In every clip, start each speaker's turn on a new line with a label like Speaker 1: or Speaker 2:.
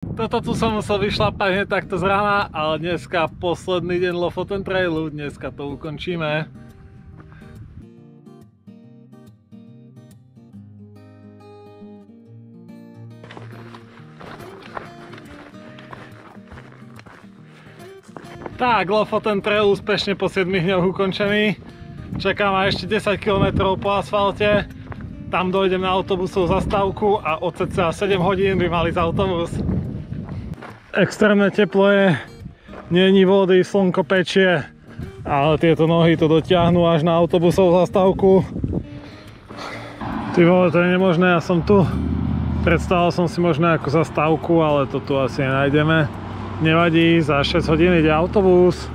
Speaker 1: Toto tu som musel vyšlapať hneď takto z rána, ale dneska posledný deň Lofoten Trailu, dneska to ukončíme. Tak, Lofoten Trail úspešne po 7 dňoch ukončený. Čaká ma ešte 10 km po asfalte. Tam dojdem na autobusovú zastávku a od cca 7 hodín by mali z autobus. Extrémne teplo je, není vody, slnko pečie, ale tieto nohy to dotiahnu až na autobusovú zastávku. Ty vole, to je nemožné, ja som tu. Predstavoval som si možno ako zastávku, ale to tu asi nenájdeme. Nevadí, za 6 hodín ide autobus.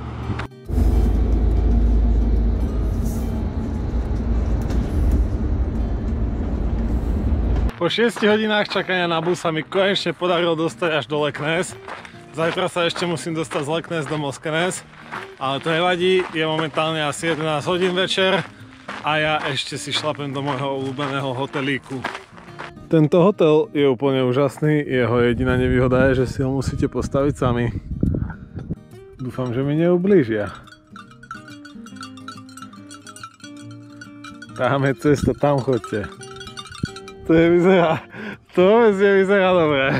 Speaker 1: Po 6 hodinách čakania na bus sa mi konečne podarilo dostať až do Leknes. Zajtra sa ešte musím dostať z Leknes do Moskenes, ale to nevadí, je momentálne asi 11 hodín večer a ja ešte si šlapem do môjho obľúbeného hotelíku. Tento hotel je úplne úžasný, jeho jediná nevýhoda je, že si ho musíte postaviť sami. Dúfam, že mi neublížia. Tam je cesta, tam choďte. To vôbec nevyzerá dobre.